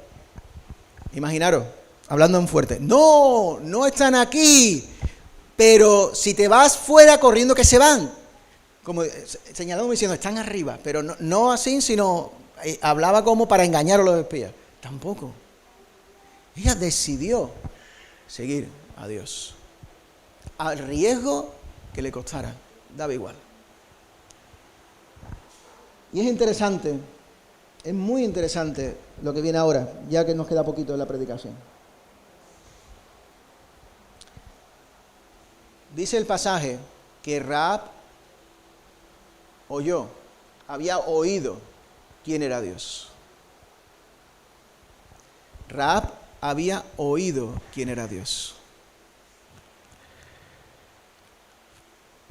imaginaros, hablando en fuerte, no están aquí, pero si te vas fuera corriendo que se van. Como señalando diciendo, están arriba, pero no así, sino hablaba como para engañar a los espías. Tampoco. Ella decidió seguir a Dios, al riesgo que le costara, daba igual. Y es interesante, es muy interesante lo que viene ahora, ya que nos queda poquito de la predicación. Dice el pasaje que Rahab había oído quién era Dios. Rahab había oído quién era Dios.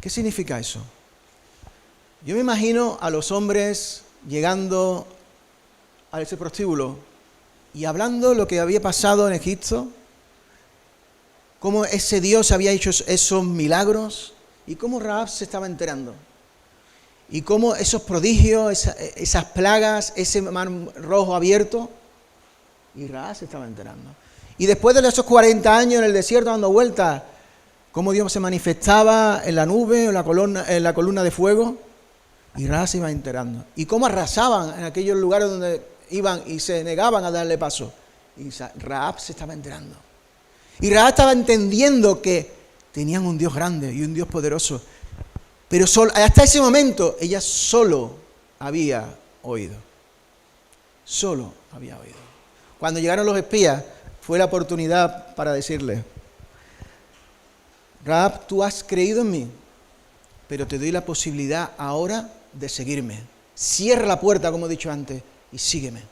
¿Qué significa eso? Yo me imagino a los hombres llegando a ese prostíbulo y hablando lo que había pasado en Egipto, cómo ese Dios había hecho esos milagros y cómo Rahab se estaba enterando. Y cómo esos prodigios, esas plagas, ese mar rojo abierto, y Rahab se estaba enterando. Y después de esos 40 años en el desierto dando vueltas, cómo Dios se manifestaba en la nube, en la columna de fuego, y Rahab se iba enterando. Y cómo arrasaban en aquellos lugares donde iban y se negaban a darle paso. Y Rahab se estaba enterando. Y Rahab estaba entendiendo que tenían un Dios grande y un Dios poderoso. Pero hasta ese momento ella solo había oído. Solo había oído. Cuando llegaron los espías, fue la oportunidad para decirle, Rahab, tú has creído en mí, pero te doy la posibilidad ahora de seguirme. Cierra la puerta, como he dicho antes, y sígueme.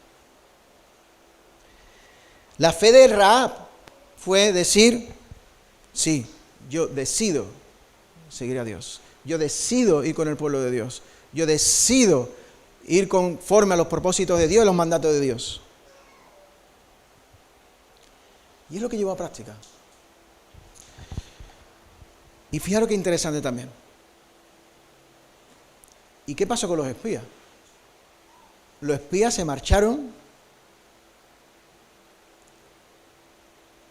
La fe de Rahab fue decir, sí, yo decido seguir a Dios. Yo decido ir con el pueblo de Dios. Yo decido ir conforme a los propósitos de Dios y los mandatos de Dios. Y es lo que llevó a práctica. Y fijaros qué interesante también. ¿Y qué pasó con los espías? Los espías se marcharon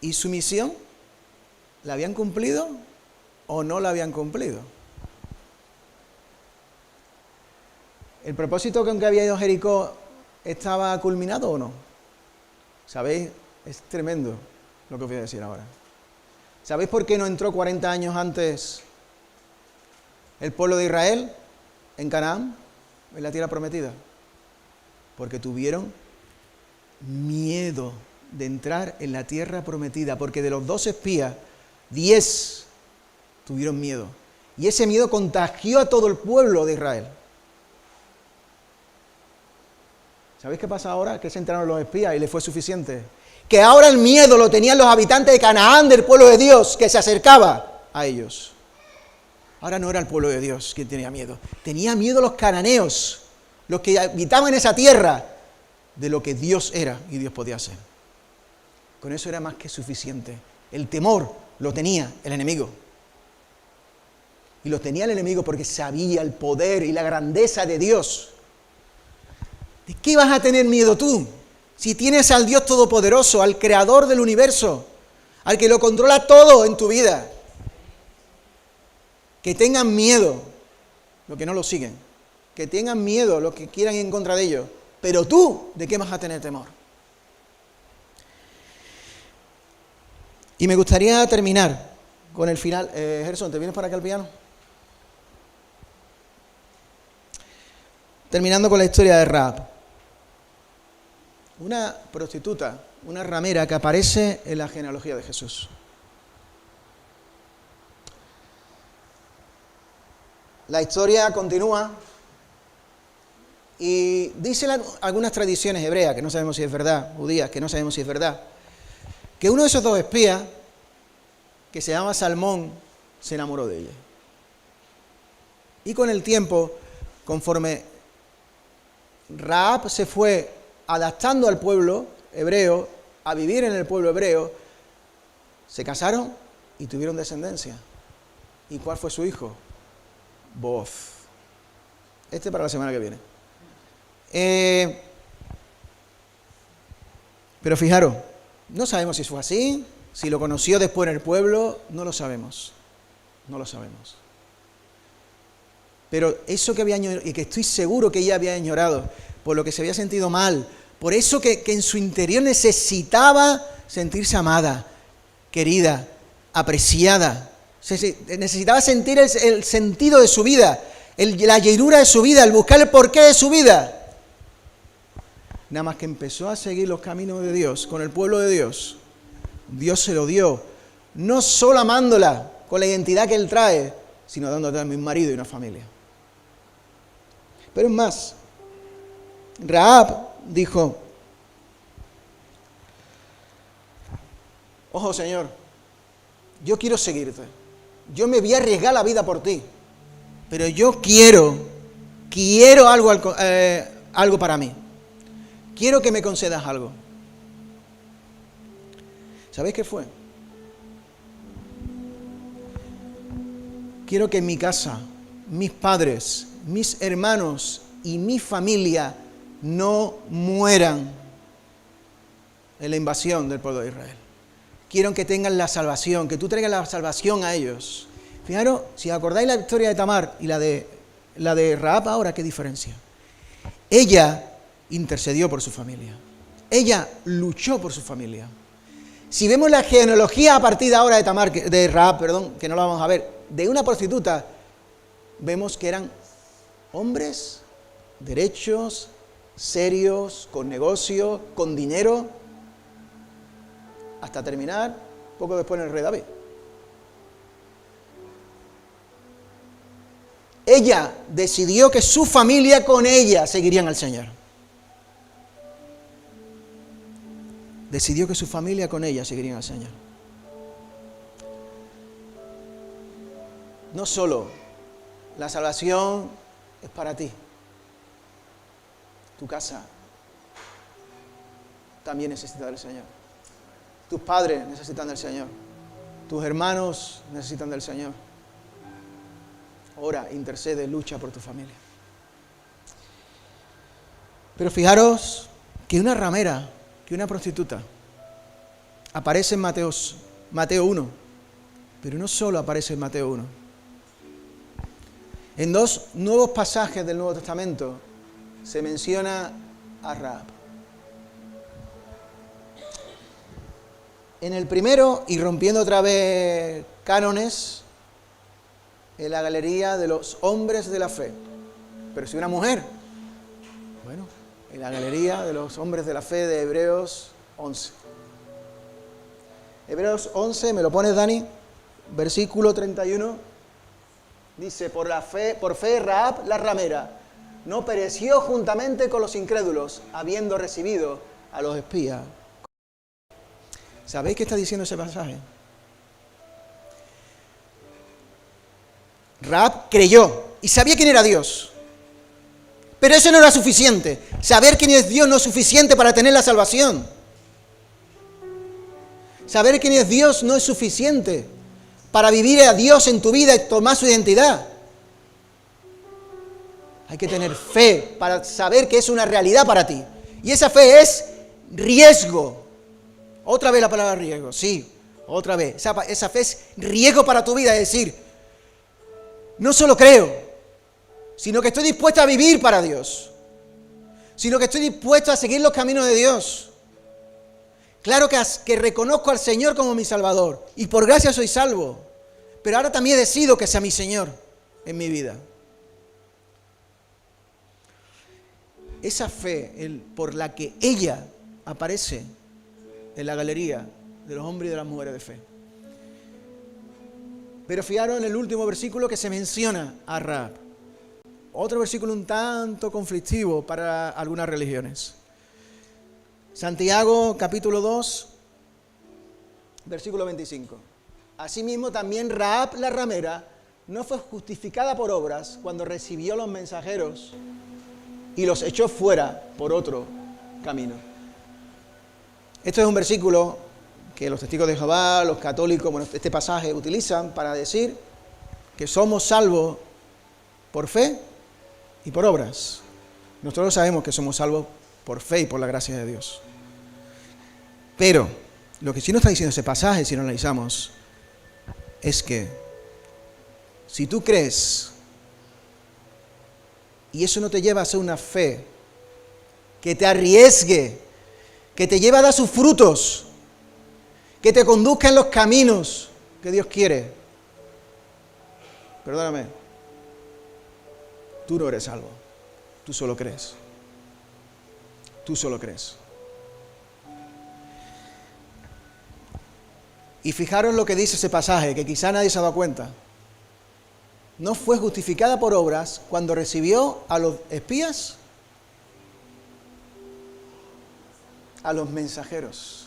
y su misión, ¿la habían cumplido o no la habían cumplido? ¿El propósito con que había ido Jericó estaba culminado o no? ¿Sabéis? Es tremendo lo que os voy a decir ahora. ¿Sabéis por qué no entró 40 años antes el pueblo de Israel en Canaán, en la tierra prometida? Porque tuvieron miedo de entrar en la tierra prometida, porque de los 12 espías, 10 tuvieron miedo. Y ese miedo contagió a todo el pueblo de Israel. ¿Sabéis qué pasa ahora? Que se enteraron los espías y les fue suficiente. Que ahora el miedo lo tenían los habitantes de Canaán, del pueblo de Dios, que se acercaba a ellos. Ahora no era el pueblo de Dios quien tenía miedo. Tenía miedo los cananeos, los que habitaban en esa tierra, de lo que Dios era y Dios podía hacer. Con eso era más que suficiente. El temor lo tenía el enemigo. Y lo tenía el enemigo porque sabía el poder y la grandeza de Dios. ¿De qué vas a tener miedo tú? Si tienes al Dios Todopoderoso, al Creador del universo, al que lo controla todo en tu vida. Que tengan miedo los que no lo siguen. Que tengan miedo los que quieran ir en contra de ellos. Pero tú, ¿de qué vas a tener temor? Y me gustaría terminar con el final. Gerson, ¿te vienes para acá al piano? Terminando con la historia de Rahab. Una prostituta una ramera que aparece en la genealogía de Jesús. La historia continúa y dicen algunas tradiciones hebreas, que no sabemos si es verdad, judías, que no sabemos si es verdad, que uno de esos dos espías, que se llama Salmón, se enamoró de ella. Y con el tiempo, conforme Rahab se fue adaptando al pueblo hebreo, a vivir en el pueblo hebreo, se casaron y tuvieron descendencia. ¿Y cuál fue su hijo? Booz. Este para la semana que viene. Pero fijaros, no sabemos si fue así, si lo conoció después en el pueblo, no lo sabemos. No lo sabemos. Pero eso que había añorado, y que estoy seguro que ella había añorado, por lo que se había sentido mal, por eso que en su interior necesitaba sentirse amada, querida, apreciada, necesitaba sentir el sentido de su vida, la llenura de su vida, el buscar el porqué de su vida. Nada más que empezó a seguir los caminos de Dios, con el pueblo de Dios, Dios se lo dio, no solo amándola con la identidad que Él trae, sino dándote también un marido y una familia. Pero es más, Rahab dijo, ojo Señor, yo quiero seguirte, yo me voy a arriesgar la vida por ti, pero yo quiero algo para mí, quiero que me concedas algo. ¿Sabéis qué fue? Quiero que en mi casa, mis padres, mis hermanos y mi familia no mueran en la invasión del pueblo de Israel. Quiero que tengan la salvación, que tú traigas la salvación a ellos. Fijaros, si acordáis la historia de Tamar y la de Rahab ahora, ¿qué diferencia? Ella intercedió por su familia. Ella luchó por su familia. Si vemos la genealogía a partir de ahora de Rahab, que no la vamos a ver, de una prostituta, vemos que eran hombres, derechos, serios, con negocio, con dinero, hasta terminar poco después en el rey David. Ella decidió que su familia con ella seguirían al Señor. Decidió que su familia con ella seguirían al Señor. No solo la salvación es para ti, tu casa también necesita del Señor. Tus padres necesitan del Señor. Tus hermanos necesitan del Señor. Ora, intercede, lucha por tu familia. Pero fijaros que una ramera, que una prostituta, aparece en Mateo 1, pero no solo aparece en Mateo 1. En dos nuevos pasajes del Nuevo Testamento se menciona a Rahab. En el primero, y rompiendo otra vez cánones, en la galería de los hombres de la fe. Pero si una mujer, bueno, en la galería de los hombres de la fe de Hebreos 11. Hebreos 11, ¿me lo pones, Dani? Versículo 31. Dice, por fe Rahab la ramera no pereció juntamente con los incrédulos, habiendo recibido a los espías. ¿Sabéis qué está diciendo ese pasaje? Rahab creyó y sabía quién era Dios. Pero eso no era suficiente. Saber quién es Dios no es suficiente para tener la salvación. Saber quién es Dios no es suficiente para vivir a Dios en tu vida y tomar su identidad. Hay que tener fe para saber que es una realidad para ti. Y esa fe es riesgo. Otra vez la palabra riesgo, sí, otra vez. Esa fe es riesgo para tu vida, es decir, no solo creo, sino que estoy dispuesto a vivir para Dios, sino que estoy dispuesto a seguir los caminos de Dios. Claro que reconozco al Señor como mi Salvador y por gracia soy salvo, pero ahora también decido que sea mi Señor en mi vida. Esa fe por la que ella aparece en la galería de los hombres y de las mujeres de fe. Pero fijaros en el último versículo que se menciona a Rahab. Otro versículo un tanto conflictivo para algunas religiones. Santiago capítulo 2, versículo 25. Asimismo también Rahab la ramera no fue justificada por obras cuando recibió los mensajeros y los echó fuera por otro camino. Esto es un versículo que los testigos de Jehová, los católicos, bueno, este pasaje utilizan para decir que somos salvos por fe y por obras. Nosotros sabemos que somos salvos por fe y por la gracia de Dios. Pero lo que sí nos está diciendo ese pasaje, si lo analizamos, es que si tú crees y eso no te lleva a hacer una fe que te arriesgue, que te lleve a dar sus frutos, que te conduzca en los caminos que Dios quiere, perdóname, tú no eres salvo, tú solo crees. Tú solo crees. Y fijaros lo que dice ese pasaje, que quizá nadie se ha dado cuenta. No fue justificada por obras cuando recibió a los espías, a los mensajeros.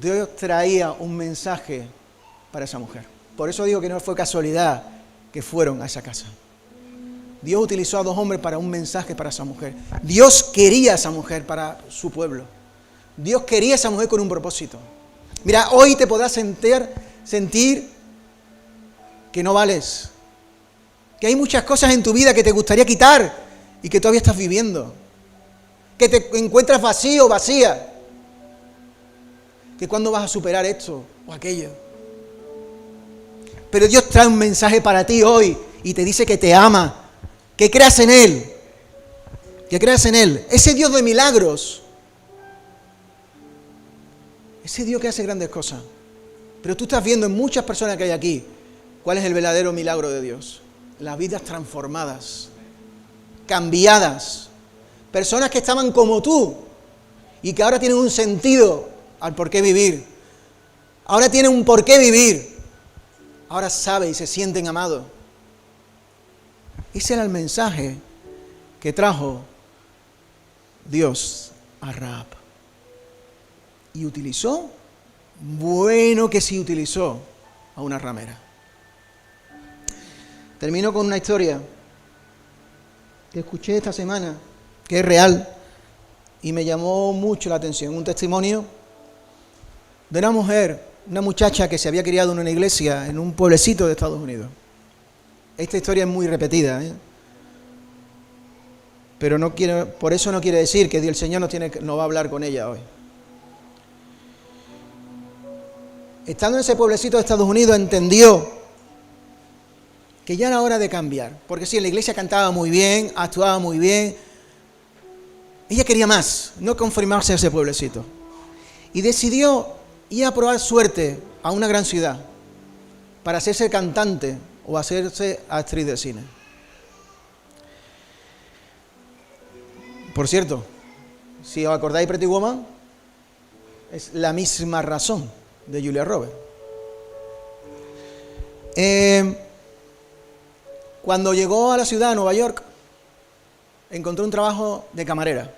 Dios traía un mensaje para esa mujer. Por eso digo que no fue casualidad que fueron a esa casa. Dios utilizó a dos hombres para un mensaje para esa mujer. Dios quería a esa mujer para su pueblo. Dios quería a esa mujer con un propósito. Mira, hoy te podrás sentir que no vales. Que hay muchas cosas en tu vida que te gustaría quitar y que todavía estás viviendo. Que te encuentras vacío, vacía. Que cuándo vas a superar esto o aquello. Pero Dios trae un mensaje para ti hoy y te dice que te ama, que creas en Él, que creas en Él. Ese Dios de milagros, ese Dios que hace grandes cosas. Pero tú estás viendo en muchas personas que hay aquí cuál es el verdadero milagro de Dios. Las vidas transformadas, cambiadas. Personas que estaban como tú y que ahora tienen un sentido al por qué vivir. Ahora tienen un por qué vivir. Ahora saben y se sienten amados. Ese era el mensaje que trajo Dios a Rahab. Y utilizó, bueno que sí utilizó a una ramera. Termino con una historia que escuché esta semana, que es real, y me llamó mucho la atención. Un testimonio de una mujer, una muchacha que se había criado en una iglesia en un pueblecito de Estados Unidos. Esta historia es muy repetida, pero por eso no quiere decir que el Señor no va a hablar con ella hoy. Estando en ese pueblecito de Estados Unidos, entendió que ya era hora de cambiar. Porque sí, en la iglesia cantaba muy bien, actuaba muy bien. Ella quería más, no conformarse a ese pueblecito. Y decidió ir a probar suerte a una gran ciudad para hacerse cantante o hacerse actriz de cine. Por cierto, si os acordáis Pretty Woman, es la misma razón de Julia Roberts. Cuando llegó a la ciudad de Nueva York, encontró un trabajo de camarera.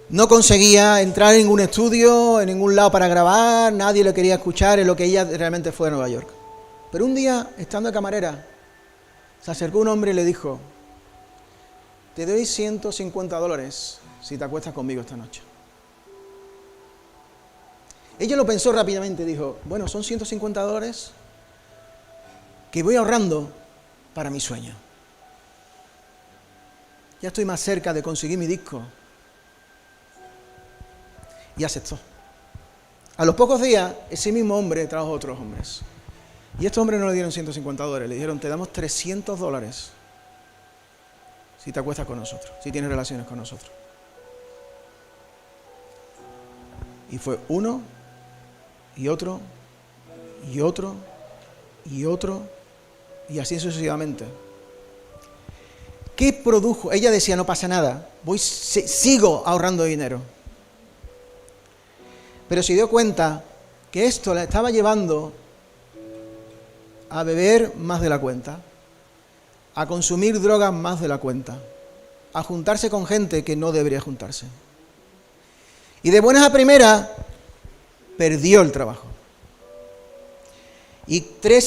No conseguía entrar en ningún estudio, en ningún lado para grabar, nadie le quería escuchar en lo que ella realmente fue a Nueva York. Pero un día, estando de camarera, se acercó un hombre y le dijo: te doy $150 si te acuestas conmigo esta noche. Ella lo pensó rápidamente, dijo: bueno, son $150 que voy ahorrando para mi sueño. Ya estoy más cerca de conseguir mi disco. Y aceptó. A los pocos días, ese mismo hombre trajo a otros hombres. Y a estos hombres no le dieron $150, le dijeron: te damos $300 si te acuestas con nosotros, si tienes relaciones con nosotros. Y fue uno, y otro, y otro, y otro, y así sucesivamente. ¿Qué produjo? Ella decía: no pasa nada, sigo ahorrando dinero. pero se dio cuenta que esto la estaba llevando a beber más de la cuenta, a consumir drogas más de la cuenta, a juntarse con gente que no debería juntarse. Y de buenas a primeras, perdió el trabajo. Y 3